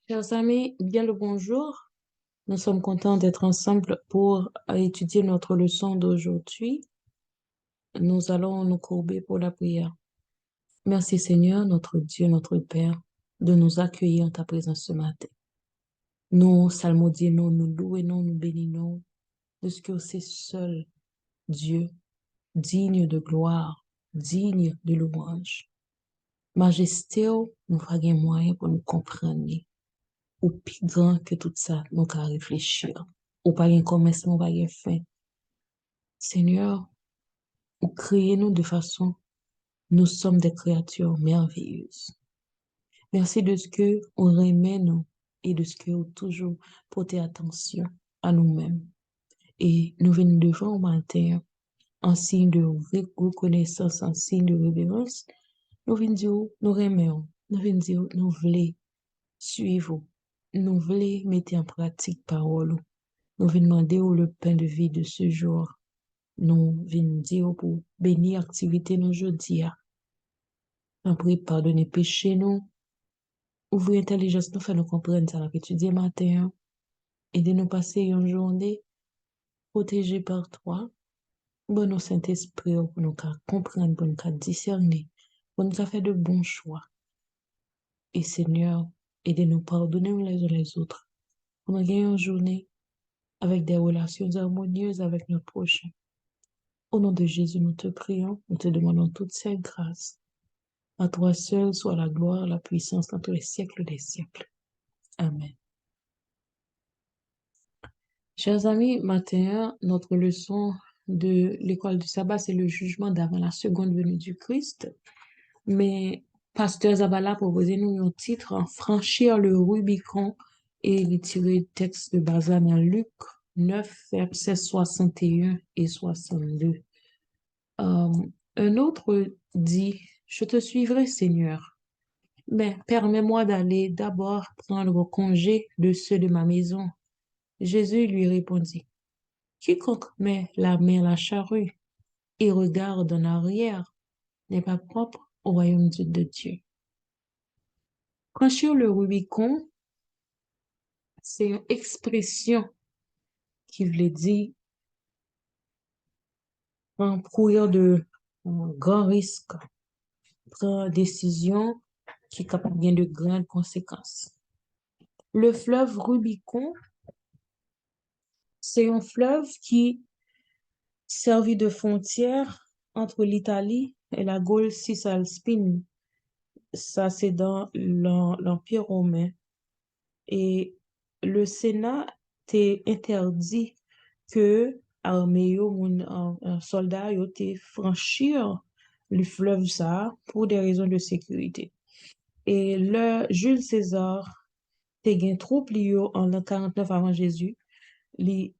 Chers amis, bien le bonjour. Nous sommes contents d'être ensemble pour étudier notre leçon d'aujourd'hui. Nous allons nous courber pour la prière. Merci Seigneur, notre Dieu, notre Père, de nous accueillir en ta présence ce matin. Nous salmodions, nous louons, nous bénissons de ce que c'est seul Dieu, digne de gloire, digne de louange. Majesté, nous faisons moyen pour nous comprendre. Ou plus grand que tout ça, nous qu'à réfléchir. Ou pas un commencement, pas un fin. Seigneur, ou créez-nous de façon, nous sommes des créatures merveilleuses. Merci de ce que on remet nous et de ce que vous toujours portez attention à nous-mêmes. Et nous venons devant au matin en signe de reconnaissance, en signe de révérence. Nous venons dire, nous remettons, nous venons dire, nous voulons suivre, nous voulons mettre en pratique parole. Nous venons demander le pain de vie de ce jour. Nous venons dire pour bénir l'activité nous jeudi. En prie, pardonner péché nous. Ouvrir intelligence nous, faire nous comprendre ça, étudier matin. Aider nous passer une journée protégée par toi. Bon, nous Saint-Esprit, pour nous comprendre, pour nous discerner, pour nous faire de bons choix. Et Seigneur, aidez-nous pardonner les uns les autres. Pour nous gagner une journée avec des relations harmonieuses avec nos prochains. Au nom de Jésus, nous te prions, nous te demandons toutes ces grâces. À toi seul soit la gloire, la puissance dans tous les siècles des siècles. Amen. Chers amis, matin, notre leçon de l'école du sabbat, c'est le jugement d'avant la seconde venue du Christ. Mais Pasteur Zabala proposé nous un titre, Franchir le Rubicon, et il est tiré du texte de Bazan dans Luc 9, versets 61 et 62. Un autre dit, je te suivrai, Seigneur, mais permets-moi d'aller d'abord prendre congé de ceux de ma maison. Jésus lui répondit, quiconque met la main à la charrue et regarde en arrière n'est pas propre au royaume de Dieu. Franchir le Rubicon, c'est une expression qui veut dire courir de grands risques, prendre décision qui est capable de grandes conséquences. Le fleuve Rubicon, c'est un fleuve qui servit de frontière entre l'Italie et la Gaule cisalpine. Ça, c'est dans l'Empire romain. Et le Sénat t'a interdit que armée un soldat te franchir le fleuve ça pour des raisons de sécurité. Et le Jules César te gain troupe en l'an 49 avant Jésus, li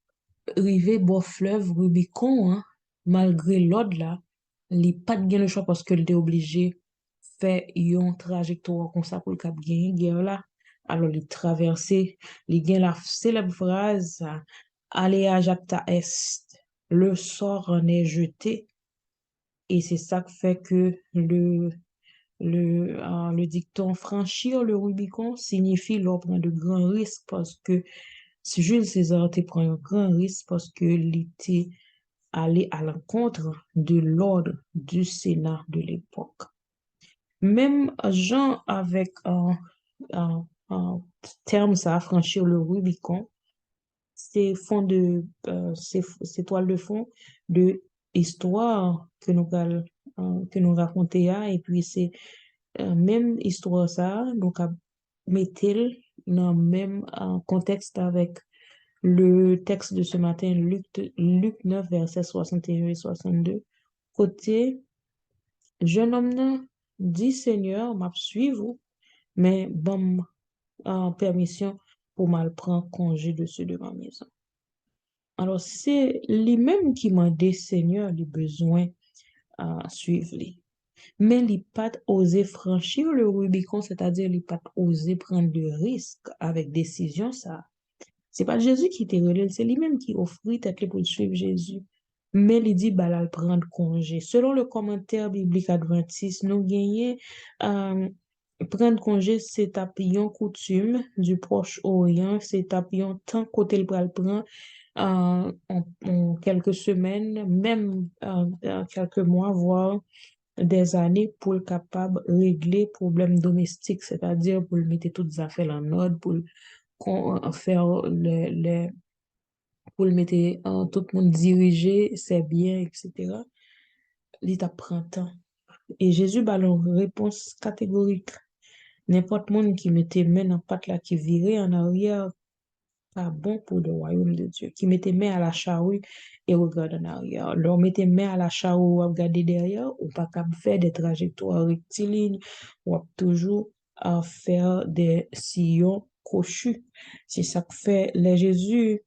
rive bo fleuve Rubicon, hein, malgré l'ordre là, li pas de le choix parce que était obligé faire une trajectoire comme ça pour le cap gagner guerre là. Alors, il traversé, il gagne la célèbre phrase, aller à Jacta Est, le sort en est jeté. Et c'est ça qui fait que le dicton franchir le Rubicon signifie l'on prend de grands risques parce que si Jules César te prend un grand risque parce que il était allé à l'encontre de l'ordre du Sénat de l'époque. Même Jean avec un terme ça, franchir le Rubicon, c'est fond c'est toile de fond de histoire que nous raconter et puis c'est même histoire ça donc à mettre dans le même contexte avec le texte de ce matin Luc 9 versets 61 et 62 côté jeune homme là, dit Seigneur m'a suivre mais bon en permission pour mal prendre congé de ceux de ma maison. Alors, c'est lui-même qui m'a dit, Seigneur, les besoins à suivre. Mais il n'a pas osé franchir le Rubicon, c'est-à-dire il n'a pas osé prendre de risques avec décision, ça. C'est pas Jésus qui te relève, c'est lui-même qui offrit tête pour suivre Jésus. Mais il dit, bah, là, prendre congé. Selon le commentaire biblique adventiste, nous gagnons Prendre congé, c'est tapion coutume du Proche-Orient, c'est tapion tant côté le pral prend en quelques semaines, même quelques mois, voire des années pour le capable de régler problèmes domestiques, c'est-à-dire pour le mettre toutes les affaires en ordre, pour faire pour le mettre tout le monde diriger ses biens, etc. L'État prend temps. Et Jésus a une réponse catégorique. N'importe monde qui mettait main dans patte là, qui virait en arrière, pas bon pour le royaume de Dieu. Qui mettait main à la charrue et regarde en arrière. Leur mettait main à la charrue ou regarder derrière, ou pas qu'à faire des trajectoires rectilignes, ou toujours à faire des sillons crochus. C'est ça que fait les Jésus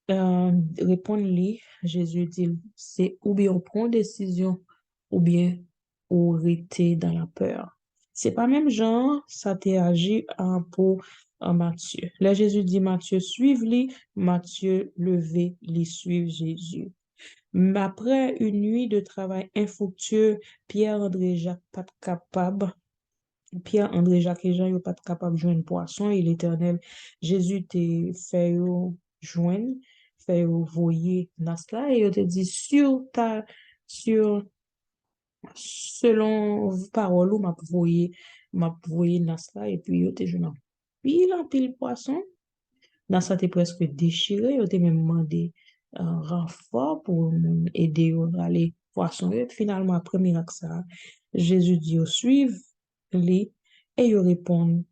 répondre-lui, Jésus dit, c'est ou bien on prend une décision, ou bien on rester dans la peur. C'est pas même genre, ça t'est agi pour Matthieu. Là, Jésus dit, Matthieu, suive-lui, Matthieu, levé, lui suivre Jésus. Mais après une nuit de travail infructueux, Pierre-André Jacques pas capable Pierre, André, Jacques et Jean, ils pas capable de joindre poisson et l'Éternel, Jésus te fait yo joindre, fait yo voyer dans cela et il te dit sur, selon parole ou m'a voyer dans cela et puis il te joint en pile poisson. Dans ça, t'es presque déchiré, il te même demandé un renfort pour aider à aller poisson. Et finalement, après miracle ça, Jésus dit, suivre les et ils répondent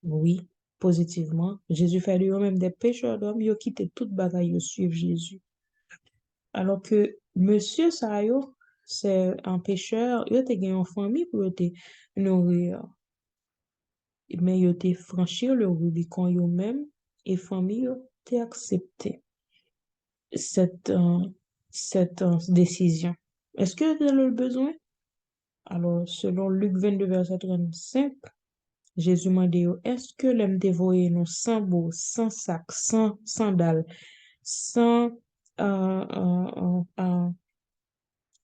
oui, positivement. Jésus fait lui-même des pécheurs d'hommes, ils ont quitté toute bagaille, ils suivent Jésus. Alors que monsieur ça, c'est un pécheur, il a gagné une famille pour te nourrir, mais il a franchir le Rubicon eux-mêmes et famille t'a accepté cette, décision. Est-ce que tu as le besoin? Alors, selon Luc 22, verset 35, Jésus m'a dit, est-ce que l'aime dévorer nous sans beau, sans sac, sans sandales, sans, euh, euh, euh,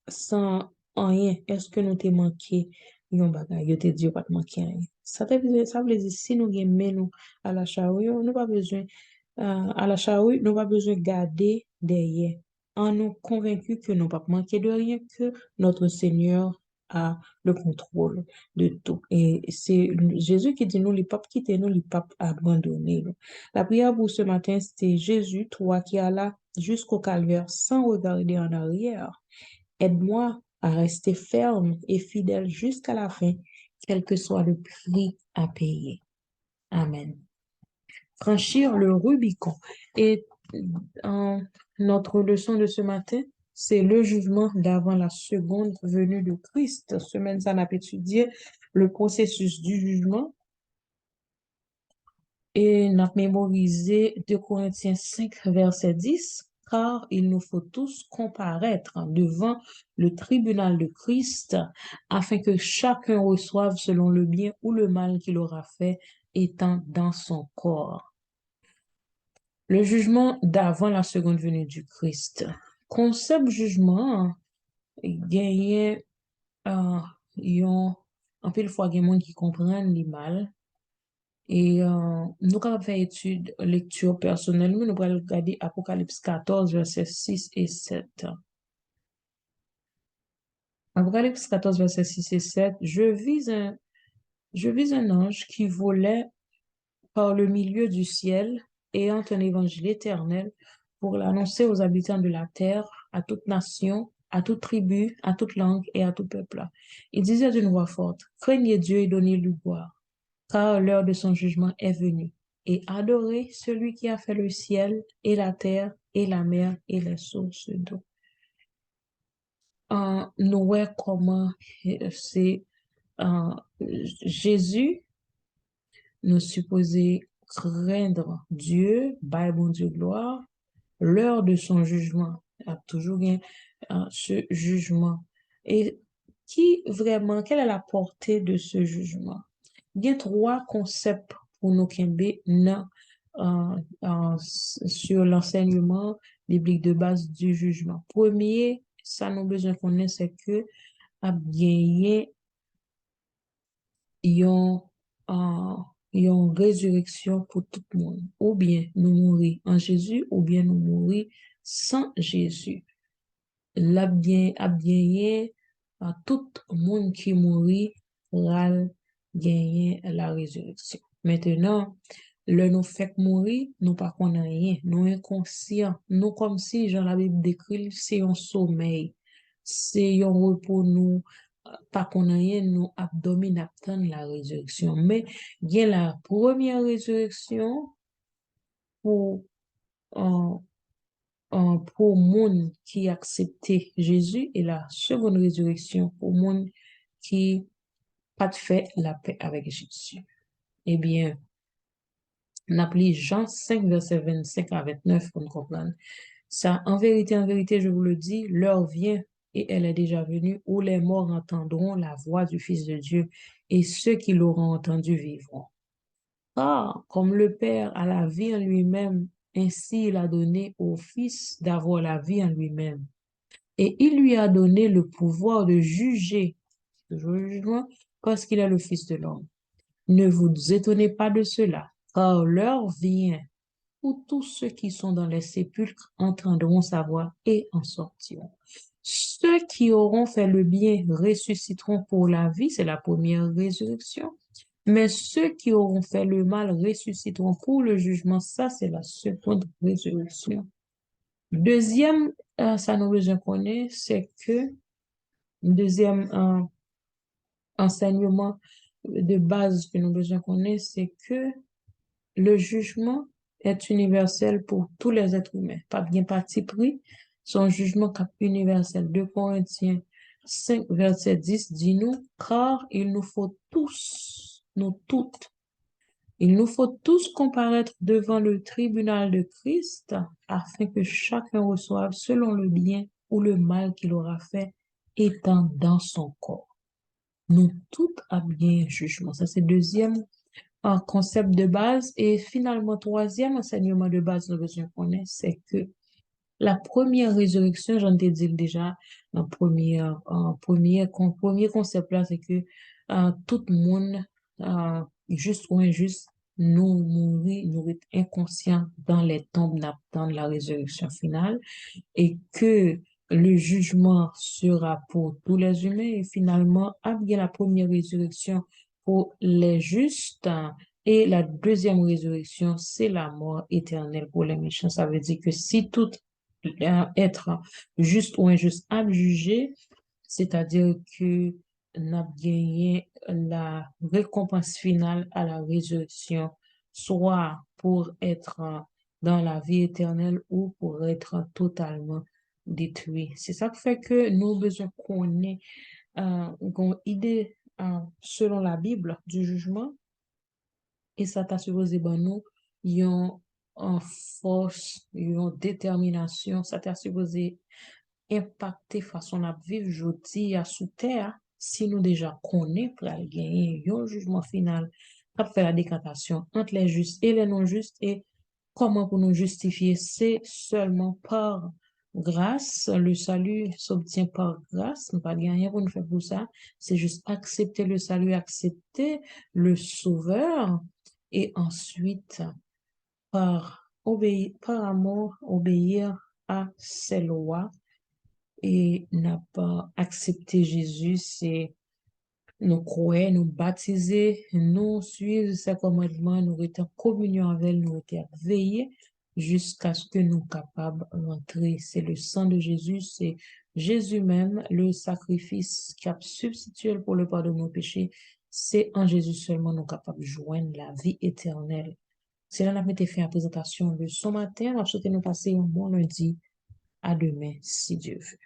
sans rien, est-ce que nous te manqué yon bagay, yo te dit pas te manquer rien. Ça veut dire si nous gagnons nous à la charrue, nous pas besoin à la charrue, nous pas besoin de garder derrière. En nous convaincus que nous pas manquer de rien, que notre Seigneur a le contrôle de tout. Et c'est Jésus qui dit nous, les papes quitter nous, les papes abandonner nous. La prière pour ce matin, c'était Jésus, toi qui es là jusqu'au calvaire sans regarder en arrière. Aide-moi à rester ferme et fidèle jusqu'à la fin, quel que soit le prix à payer. Amen. Franchir le Rubicon. Et notre leçon de ce matin, c'est le jugement d'avant la seconde venue de Christ. Semaine, ça n'a pas étudié le processus du jugement et n'a mémorisé 2 Corinthiens 5, verset 10, car il nous faut tous comparaître devant le tribunal de Christ afin que chacun reçoive selon le bien ou le mal qu'il aura fait étant dans son corps. Le jugement d'avant la seconde venue du Christ. Concept jugement, gagné, yon, en pile fois, il y a des gens qui comprennent les mal. Et nous avons fait étude, lecture personnelle, nous allons regarder Apocalypse 14, versets 6 et 7. Apocalypse 14, versets 6 et 7, je vis un ange qui volait par le milieu du ciel, ayant un évangile éternel pour l'annoncer aux habitants de la terre, à toute nation, à toute tribu, à toute langue et à tout peuple. Il disait d'une voix forte, craignez Dieu et donnez-lui gloire, car l'heure de son jugement est venue. Et adorez celui qui a fait le ciel et la terre et la mer et les sources d'eau. Nous voyons comment c'est Jésus nous supposons craindre Dieu, by bon Dieu gloire, l'heure de son jugement. Il y a toujours bien ce jugement. Et quelle est la portée de ce jugement? Il y a 3 concepts pour nous kembe sur l'enseignement biblique de base du jugement. Premier, ça nous besoin de connaître, c'est que a gagné une résurrection pour tout le monde. Ou bien nous mourir en Jésus, ou bien nous mourir sans Jésus. La bien, a bien, à tout le monde qui mourit, ral gagner la résurrection. Maintenant, le nous fait mourir, nous pas connaît rien, nous inconscients, nous comme si, Jean la Bible décrit, c'est un sommeil, c'est un repos, nous, pas connaît rien, nous abdomen attend la résurrection. Mais, il y a la première résurrection pour, euh, pour monde qui acceptait Jésus et la seconde résurrection pour monde qui pas fait la paix avec Jésus. Eh bien, on appelle Jean 5, verset 25 à 29 pour nous comprendre. Ça, en vérité, je vous le dis, l'heure vient et elle est déjà venue où les morts entendront la voix du Fils de Dieu et ceux qui l'auront entendu vivront. Car comme le Père a la vie en lui-même, ainsi il a donné au Fils d'avoir la vie en lui-même. Et il lui a donné le pouvoir de juger, le jugement, parce qu'il est le Fils de l'homme. Ne vous étonnez pas de cela, car l'heure vient où tous ceux qui sont dans les sépulcres entendront sa voix et en sortiront. Ceux qui auront fait le bien ressusciteront pour la vie, c'est la première résurrection. Mais ceux qui auront fait le mal ressusciteront pour le jugement, ça c'est la seconde résurrection. Deuxième, ça nous besoin connaître, c'est que, deuxième enseignement de base que nous besoin connaître, c'est que le jugement est universel pour tous les êtres humains. Pas bien parti pris, son jugement cap universel. 2 Corinthiens 5, verset 10 dit nous, car il nous faut tous, nous toutes, il nous faut tous comparaître devant le tribunal de Christ afin que chacun reçoive selon le bien ou le mal qu'il aura fait étant dans son corps. Nous toutes à bien jugement. Ça, c'est deuxième concept de base. Et finalement, troisième enseignement de base, nous besoin connaître, c'est que la première résurrection, j'en ai dit déjà, premier concept là, c'est que tout le monde, juste ou injuste, nous mourir, nous être inconscients dans les tombes, dans la résurrection finale et que le jugement sera pour tous les humains et finalement, après la première résurrection pour les justes et la deuxième résurrection, c'est la mort éternelle pour les méchants. Ça veut dire que si tout être juste ou injuste à juger, c'est-à-dire que n'a gagné la récompense finale à la résurrection, soit pour être dans la vie éternelle ou pour être totalement détruit. C'est ça qui fait que nous besoin qu'on ait une idée selon la Bible du jugement et ça t'a supposé ben nous yon en force, yon détermination, ça t'a supposé impacter façon à vivre jodi à sous terre si nous déjà connaît pour aller gagner un jugement final pour faire la décantation entre les justes et les non justes et comment pour nous justifier c'est seulement par grâce le salut s'obtient par grâce nous pas rien pour nous faire pour ça c'est juste accepter le salut accepter le sauveur et ensuite par amour obéir à ses lois et n'a pas accepté Jésus, c'est nous croire, nous baptiser, nous suivre ses commandements, nous être en communion avec elle, nous être veiller jusqu'à ce que nous capables d'entrer. C'est le sang de Jésus, c'est Jésus même, le sacrifice qui a substitué pour le pardon de nos péchés. C'est en Jésus seulement nous capables de joindre la vie éternelle. C'est là qu'on a fait la présentation de ce matin. On va souhaiter nous passer un bon lundi. À demain, si Dieu veut.